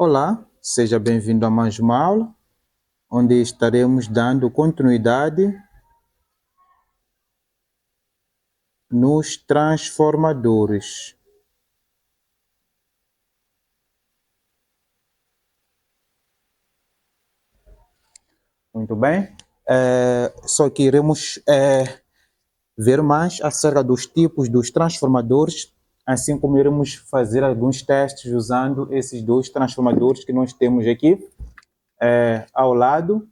Olá, seja bem-vindo a mais uma aula, onde estaremos dando continuidade nos transformadores. Muito bem. Só que iremos ver mais acerca dos tipos dos transformadores, assim como iremos fazer alguns testes usando esses dois transformadores que nós temos aqui ao lado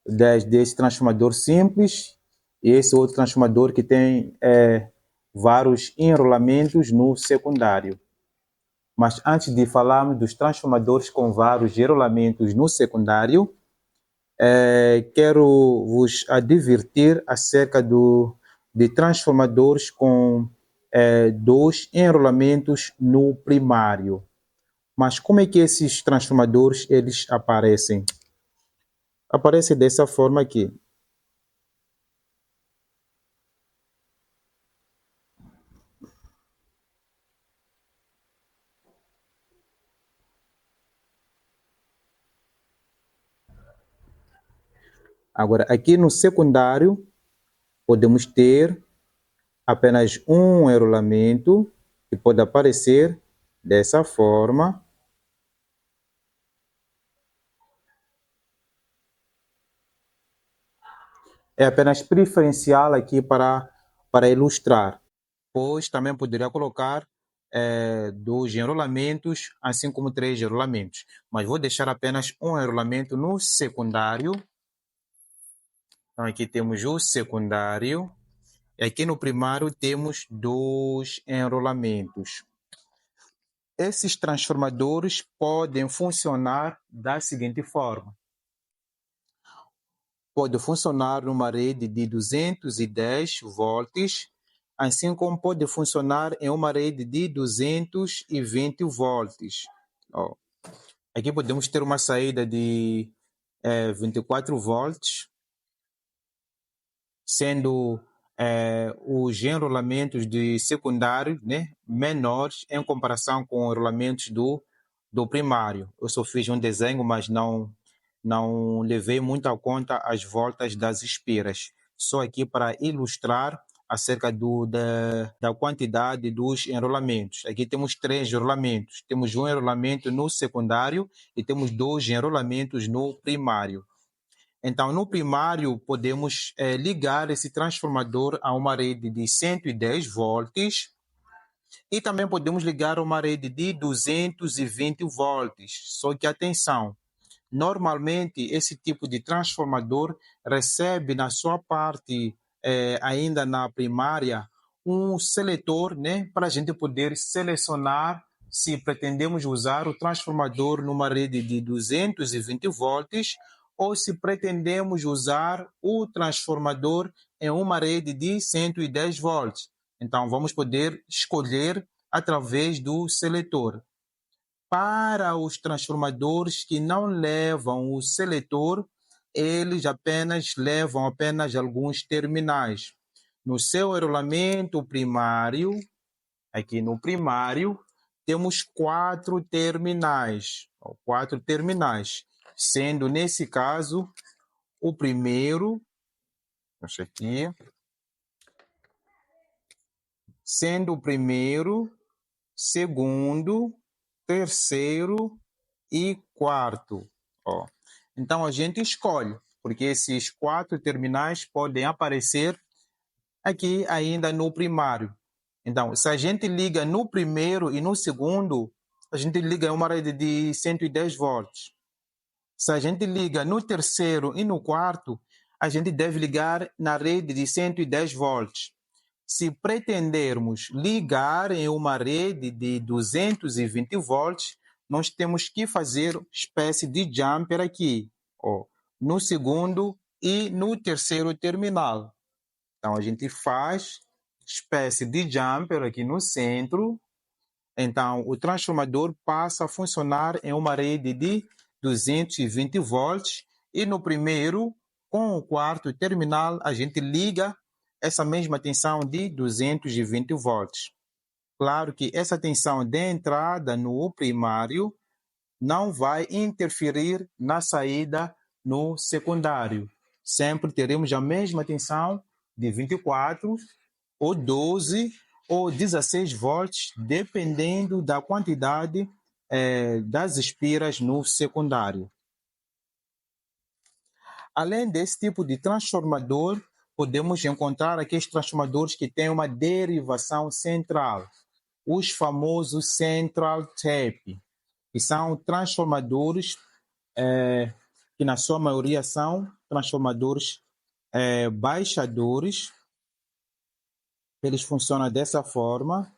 desse transformador simples e esse outro transformador que tem vários enrolamentos no secundário. Mas antes de falarmos dos transformadores com vários enrolamentos no secundário, quero vos advertir acerca de transformadores com dois enrolamentos no primário. Mas como é que esses transformadores eles aparecem? Aparece dessa forma aqui. Agora, aqui no secundário, podemos ter apenas um enrolamento que pode aparecer dessa forma. É apenas preferencial aqui para ilustrar, pois também poderia colocar dois enrolamentos, assim como três enrolamentos. Mas vou deixar apenas um enrolamento no secundário. Então, aqui temos o secundário. E aqui no primário temos dois enrolamentos. Esses transformadores podem funcionar da seguinte forma. Pode funcionar numa rede de 210 volts, assim como pode funcionar em uma rede de 220 volts. Aqui podemos ter uma saída de 24 volts, sendo os enrolamentos de secundário, né, menores em comparação com os enrolamentos do primário. Eu só fiz um desenho, mas não levei muito a conta as voltas das espiras. Só aqui para ilustrar acerca da quantidade dos enrolamentos. Aqui temos três enrolamentos. Temos um enrolamento no secundário e temos dois enrolamentos no primário. Então, no primário, podemos ligar esse transformador a uma rede de 110 volts e também podemos ligar a uma rede de 220 volts. Só que, atenção, normalmente esse tipo de transformador recebe na sua parte, ainda na primária, um seletor, né, para a gente poder selecionar se pretendemos usar o transformador numa rede de 220 volts ou se pretendemos usar o transformador em uma rede de 110 volts. Então, vamos poder escolher através do seletor. Para os transformadores que não levam o seletor, eles levam apenas alguns terminais. No seu enrolamento primário, aqui no primário, temos quatro terminais, sendo nesse caso o primeiro, segundo, terceiro e quarto. Então a gente escolhe, porque esses quatro terminais podem aparecer aqui ainda no primário. Então, se a gente liga no primeiro e no segundo, a gente liga em uma rede de 110 volts. Se a gente liga no terceiro e no quarto, a gente deve ligar na rede de 110 volts. Se pretendermos ligar em uma rede de 220 volts, nós temos que fazer espécie de jumper aqui, no segundo e no terceiro terminal. Então, a gente faz espécie de jumper aqui no centro. Então, o transformador passa a funcionar em uma rede de 220 volts e no primeiro, com o quarto terminal, a gente liga essa mesma tensão de 220 volts. Claro que essa tensão de entrada no primário não vai interferir na saída no secundário. Sempre teremos a mesma tensão de 24 ou 12 ou 16 volts, dependendo da quantidade das espiras no secundário. Além desse tipo de transformador, podemos encontrar aqueles transformadores que têm uma derivação central, os famosos central tape, que são transformadores que na sua maioria são transformadores baixadores. Eles funcionam dessa forma.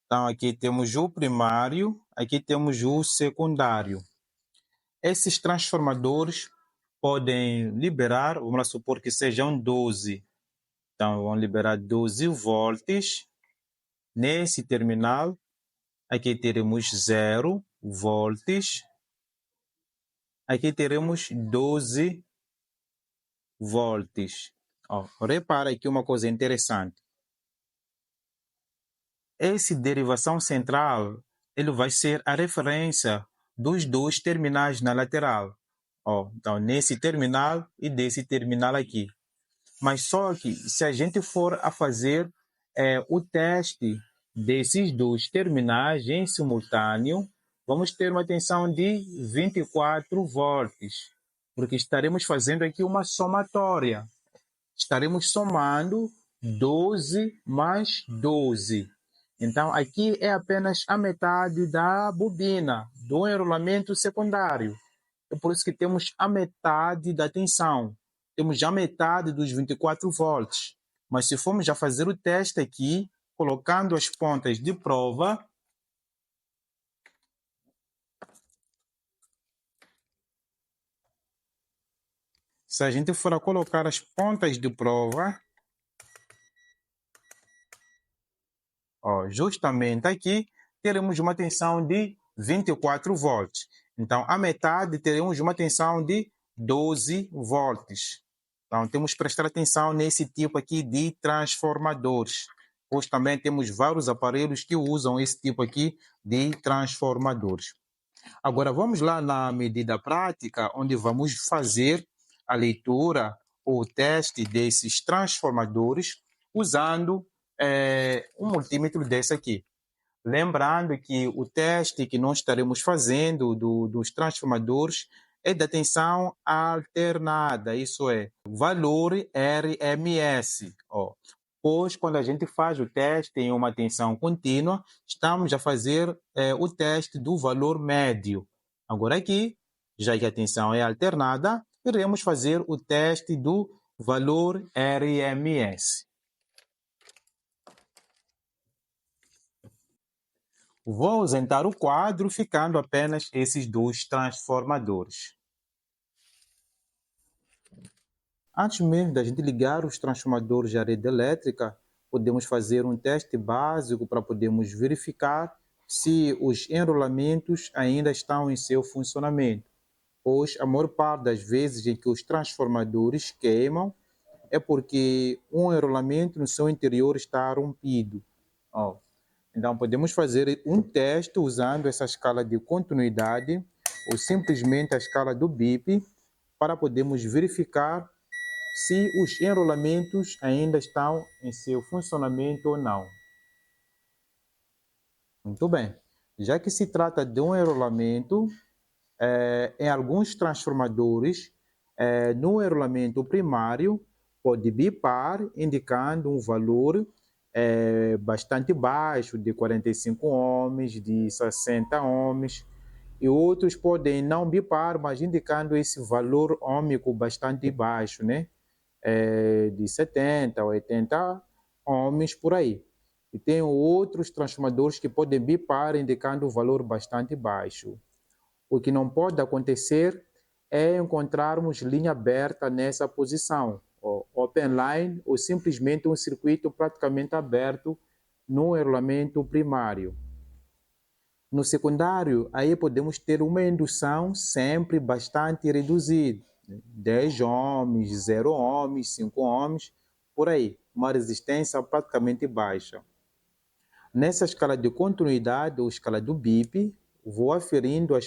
Então, aqui temos o primário, aqui temos o secundário. Esses transformadores podem liberar, vamos supor que sejam 12. Então, vão liberar 12 volts. Nesse terminal, aqui teremos 0 volts. Aqui teremos 12 volts. Repara aqui uma coisa interessante. Essa derivação central ele vai ser a referência dos dois terminais na lateral. Então, nesse terminal e desse terminal aqui. Mas só que se a gente for a fazer o teste desses dois terminais em simultâneo, vamos ter uma tensão de 24 volts, porque estaremos fazendo aqui uma somatória. Estaremos somando 12 mais 12. Então, aqui é apenas a metade da bobina, do enrolamento secundário. É por isso que temos a metade da tensão. Temos já metade dos 24 volts. Mas se formos já fazer o teste aqui, colocando as pontas de prova, se a gente for a colocar as pontas de prova, justamente aqui, teremos uma tensão de 24 volts. Então, a metade teremos uma tensão de 12 volts. Então, temos que prestar atenção nesse tipo aqui de transformadores. Pois também temos vários aparelhos que usam esse tipo aqui de transformadores. Agora, vamos lá na medida prática, onde vamos fazer a leitura ou teste desses transformadores usando um multímetro desse aqui. Lembrando que o teste que nós estaremos fazendo dos transformadores é da tensão alternada, isso é, valor RMS. Pois, quando a gente faz o teste em uma tensão contínua, estamos a fazer o teste do valor médio. Agora aqui, já que a tensão é alternada, iremos fazer o teste do valor RMS. Vou ausentar o quadro, ficando apenas esses dois transformadores. Antes mesmo da gente ligar os transformadores à rede elétrica, podemos fazer um teste básico para podermos verificar se os enrolamentos ainda estão em seu funcionamento, pois a maior parte das vezes em que os transformadores queimam é porque um enrolamento no seu interior está rompido. Então, podemos fazer um teste usando essa escala de continuidade ou simplesmente a escala do BIP para podermos verificar se os enrolamentos ainda estão em seu funcionamento ou não. Muito bem. Já que se trata de um enrolamento, em alguns transformadores, no enrolamento primário, pode bipar, indicando um valor bastante baixo, de 45 ohms, de 60 ohms, e outros podem não bipar, mas indicando esse valor ôhmico bastante baixo, né? De 70, 80 ohms por aí. E tem outros transformadores que podem bipar, indicando um valor bastante baixo. O que não pode acontecer é encontrarmos linha aberta nessa posição, open line ou simplesmente um circuito praticamente aberto no enrolamento primário. No secundário, aí podemos ter uma indução sempre bastante reduzida, 10 ohms, 0 ohms, 5 ohms, por aí, uma resistência praticamente baixa. Nessa escala de continuidade, ou escala do BIP, vou aferindo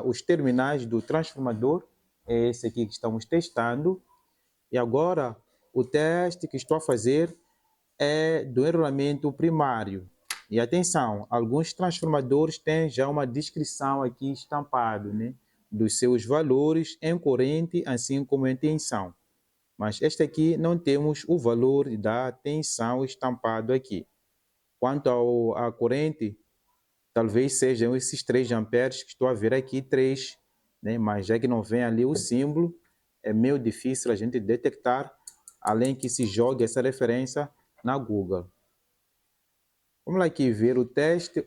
os terminais do transformador, é esse aqui que estamos testando, e agora o teste que estou a fazer é do enrolamento primário. E atenção, alguns transformadores têm já uma descrição aqui estampada, né, dos seus valores em corrente, assim como em tensão. Mas este aqui não temos o valor da tensão estampado aqui. Quanto à corrente, talvez sejam esses 3 amperes que estou a ver aqui, 3, né, mas já que não vem ali o símbolo, é meio difícil a gente detectar, além que se jogue essa referência na Google. Vamos lá aqui ver o teste,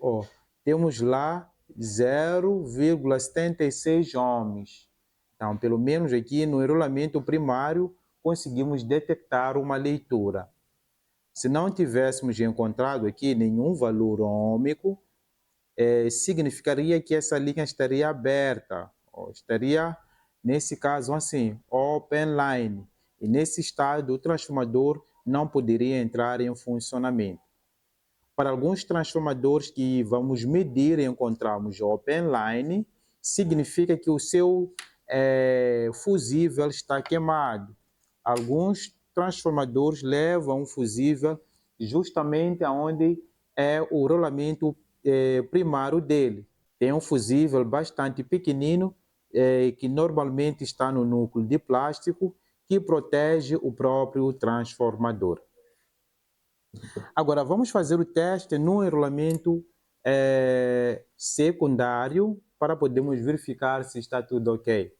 temos lá 0,76 ohms. Então, pelo menos aqui no enrolamento primário, conseguimos detectar uma leitura. Se não tivéssemos encontrado aqui nenhum valor ôhmico, significaria que essa linha estaria aberta, estaria, nesse caso, assim, open line. E nesse estado, o transformador não poderia entrar em funcionamento. Para alguns transformadores que vamos medir e encontramos open line, significa que o seu fusível está queimado. Alguns transformadores levam um fusível justamente aonde é o rolamento primário dele. Tem um fusível bastante pequenino que normalmente está no núcleo de plástico que protege o próprio transformador. Agora, vamos fazer o teste no enrolamento secundário para podermos verificar se está tudo ok.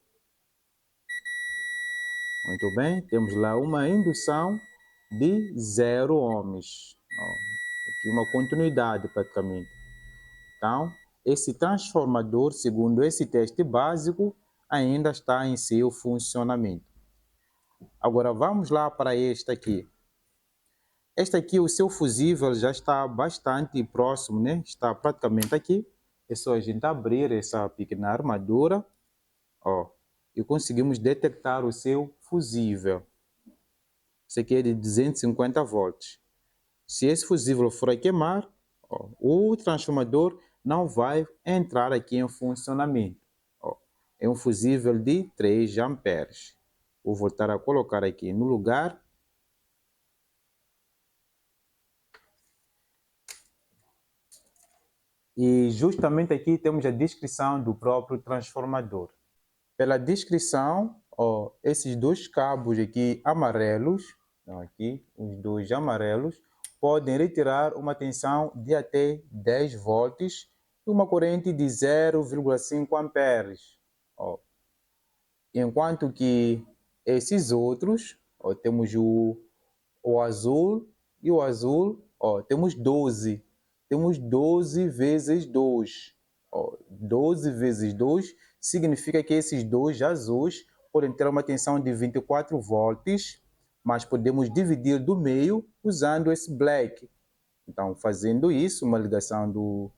Muito bem, temos lá uma indução de 0 ohms. Aqui uma continuidade praticamente. Então, esse transformador, segundo esse teste básico, ainda está em seu funcionamento. Agora, vamos lá para este aqui. Este aqui, o seu fusível já está bastante próximo, né? Está praticamente aqui. É só a gente abrir essa pequena armadura, e conseguimos detectar o seu fusível. Esse aqui é de 250 volts. Se esse fusível for a queimar, o transformador não vai entrar aqui em funcionamento. É um fusível de 3 amperes. Vou voltar a colocar aqui no lugar. E justamente aqui temos a descrição do próprio transformador. Pela descrição, esses dois cabos aqui amarelos, aqui os dois amarelos, podem retirar uma tensão de até 10 volts e uma corrente de 0,5 amperes. Enquanto que esses outros, temos o azul e o azul, temos 12. Temos 12 vezes 2. 12 vezes 2 significa que esses dois azuis podem ter uma tensão de 24 volts, mas podemos dividir do meio usando esse black. Então, fazendo isso, uma ligação do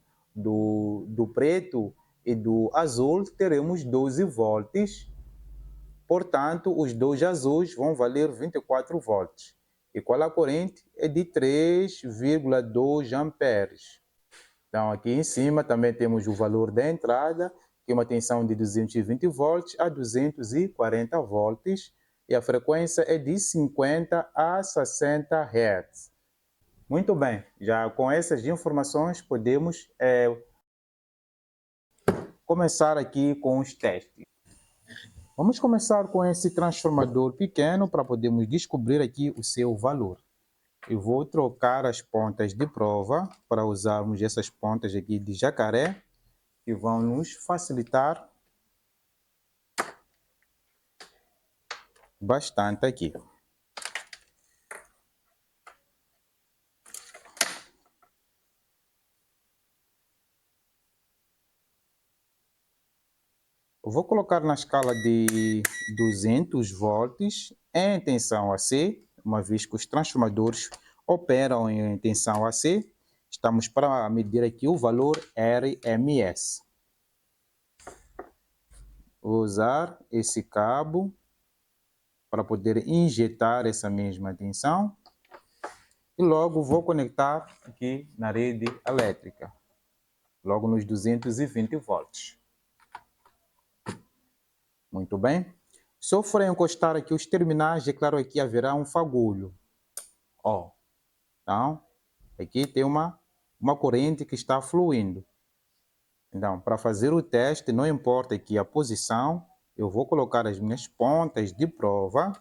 preto e do azul, teremos 12 volts. Portanto, os dois azuis vão valer 24 volts. E qual a corrente? É de 3,2 amperes. Então, aqui em cima também temos o valor da entrada, que é uma tensão de 220 volts a 240 volts, e a frequência é de 50 a 60 Hz. Muito bem, já com essas informações podemos começar aqui com os testes. Vamos começar com esse transformador pequeno para podermos descobrir aqui o seu valor. Eu vou trocar as pontas de prova para usarmos essas pontas aqui de jacaré, que vão nos facilitar bastante aqui. Eu vou colocar na escala de 200 volts em tensão AC, uma vez que os transformadores operam em tensão AC, estamos para medir aqui o valor RMS. Vou usar esse cabo para poder injetar essa mesma tensão e logo vou conectar aqui na rede elétrica, logo nos 220 volts. Muito bem. Se eu for encostar aqui os terminais, é claro que haverá um fagulho. Ó, então, aqui tem uma corrente que está fluindo. Então, para fazer o teste, não importa aqui a posição, eu vou colocar as minhas pontas de prova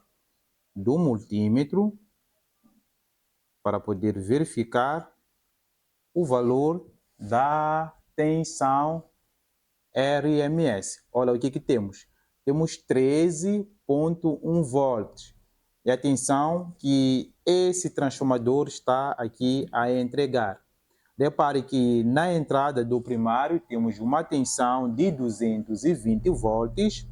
do multímetro para poder verificar o valor da tensão RMS. Olha o que temos. Temos 13,1 volts. E atenção que esse transformador está aqui a entregar. Repare que na entrada do primário temos uma tensão de 220 volts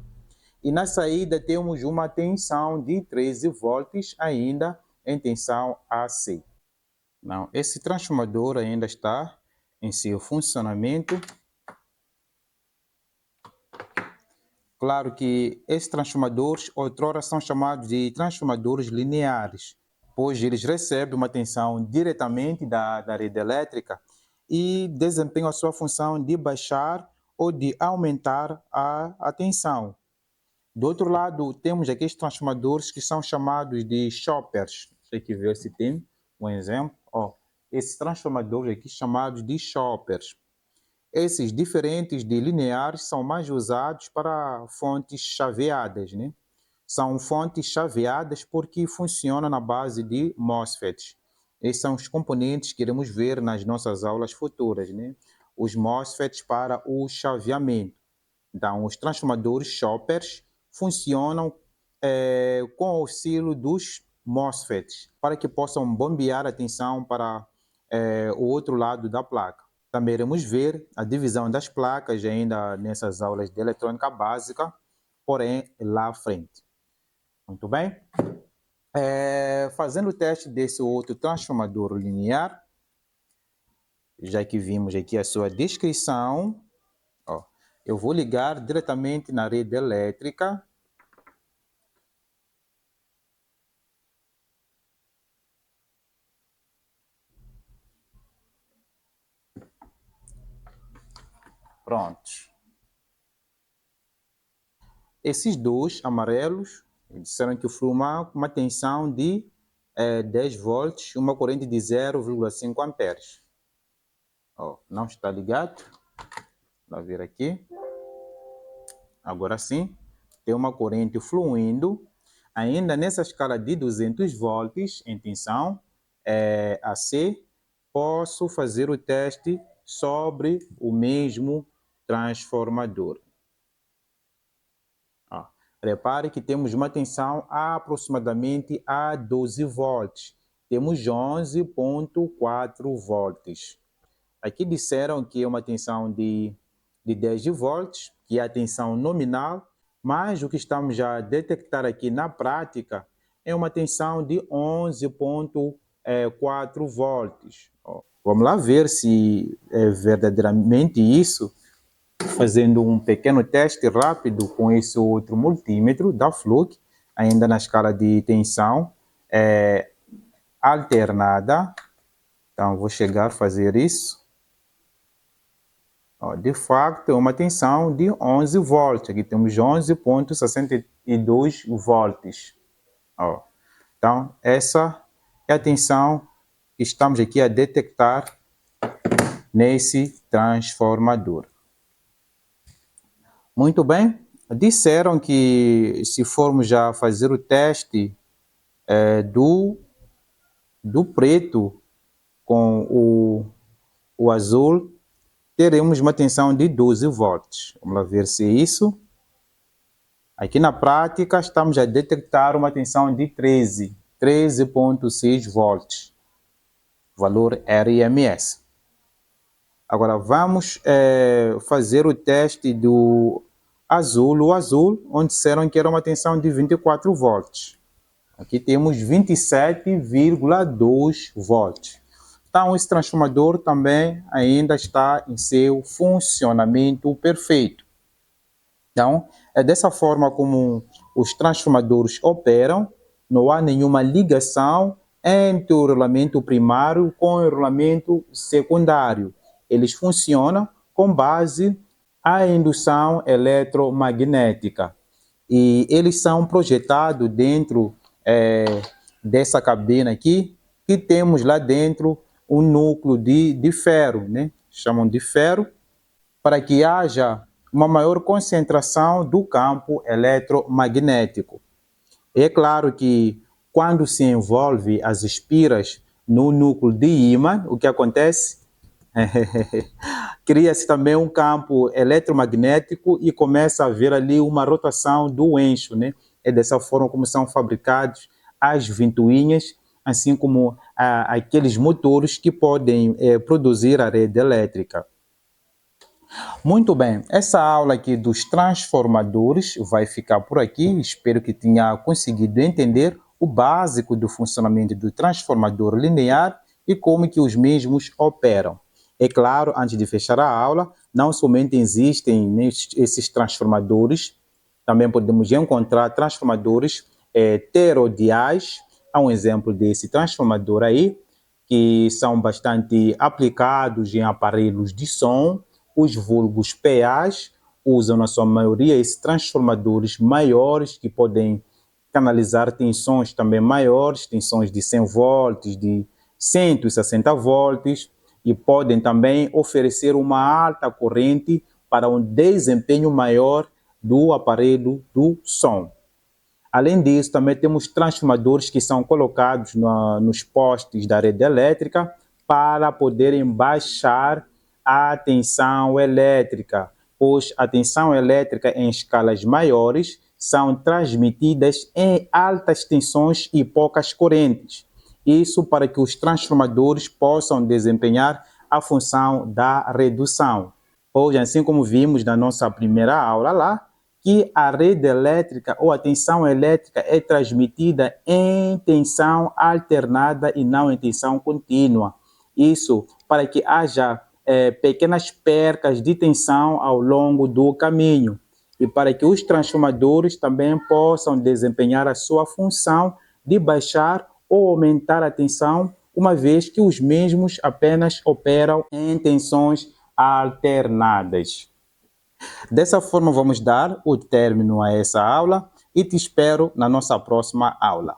e na saída temos uma tensão de 13 volts ainda em tensão AC. Não, esse transformador ainda está em seu funcionamento. Claro que esses transformadores outrora são chamados de transformadores lineares, pois eles recebem uma tensão diretamente da rede elétrica e desempenham a sua função de baixar ou de aumentar a tensão. Do outro lado, temos aqueles transformadores que são chamados de choppers. Deixa eu ver se tem um exemplo. Ó, esses transformadores aqui chamados de choppers. Esses, diferentes de lineares, são mais usados para fontes chaveadas, né? São fontes chaveadas porque funcionam na base de MOSFETs. Esses são os componentes que iremos ver nas nossas aulas futuras, né? Os MOSFETs para o chaveamento. Então, os transformadores choppers funcionam com o auxílio dos MOSFETs para que possam bombear a tensão para o outro lado da placa. Também iremos ver a divisão das placas ainda nessas aulas de eletrônica básica, porém lá à frente. Muito bem? Fazendo o teste desse outro transformador linear, já que vimos aqui a sua descrição, ó, eu vou ligar diretamente na rede elétrica. Pronto. Esses dois amarelos disseram que flui uma tensão de 10 volts, uma corrente de 0,5 amperes. Ó, não está ligado. Vamos ver aqui. Agora sim, tem uma corrente fluindo. Ainda nessa escala de 200 volts em tensão AC, posso fazer o teste sobre o mesmo transformador. Repare que temos uma tensão aproximadamente a 12 volts. Temos 11,4 volts. Aqui disseram que é uma tensão de 10 volts, que é a tensão nominal, mas o que estamos a detectar aqui na prática é uma tensão de 11,4 volts. Vamos lá ver se é verdadeiramente isso, fazendo um pequeno teste rápido com esse outro multímetro da Fluke, ainda na escala de tensão alternada. Então, vou chegar a fazer isso. Ó, de facto, é uma tensão de 11 volts. Aqui temos 11,62 volts. Ó. Então, essa é a tensão que estamos aqui a detectar nesse transformador. Muito bem. Disseram que se formos já fazer o teste do preto com o azul, teremos uma tensão de 12 volts. Vamos lá ver se é isso. Aqui na prática, estamos a detectar uma tensão de 13,6 volts. Valor RMS. Agora, vamos fazer o teste do azul, onde disseram que era uma tensão de 24 volts. Aqui temos 27,2 volts. Então, esse transformador também ainda está em seu funcionamento perfeito. Então, é dessa forma como os transformadores operam. Não há nenhuma ligação entre o rolamento primário com o rolamento secundário. Eles funcionam com base à indução eletromagnética. E eles são projetados dentro dessa cabina aqui, que temos lá dentro um núcleo de ferro, né? Chamam de ferro, para que haja uma maior concentração do campo eletromagnético. É claro que quando se envolve as espiras no núcleo de ímã, o que acontece? Cria-se também um campo eletromagnético e começa a haver ali uma rotação do eixo, né? É dessa forma como são fabricados as ventoinhas, assim como aqueles motores que podem produzir a rede elétrica. Muito bem, essa aula aqui dos transformadores vai ficar por aqui. Espero que tenha conseguido entender o básico do funcionamento do transformador linear e como que os mesmos operam. É claro, antes de fechar a aula, não somente existem esses transformadores, também podemos encontrar transformadores heterodiais. Há um exemplo desse transformador aí, que são bastante aplicados em aparelhos de som. Os vulgos PAs usam, na sua maioria, esses transformadores maiores que podem canalizar tensões também maiores, tensões de 100 volts, de 160 volts, e podem também oferecer uma alta corrente para um desempenho maior do aparelho do som. Além disso, também temos transformadores que são colocados nos postes da rede elétrica para poderem baixar a tensão elétrica, pois a tensão elétrica em escalas maiores são transmitidas em altas tensões e poucas correntes. Isso para que os transformadores possam desempenhar a função da redução. Hoje, assim como vimos na nossa primeira aula lá, que a rede elétrica ou a tensão elétrica é transmitida em tensão alternada e não em tensão contínua. Isso para que haja pequenas percas de tensão ao longo do caminho e para que os transformadores também possam desempenhar a sua função de baixar ou aumentar a tensão, uma vez que os mesmos apenas operam em tensões alternadas. Dessa forma, vamos dar o término a essa aula e te espero na nossa próxima aula.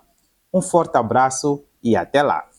Um forte abraço e até lá!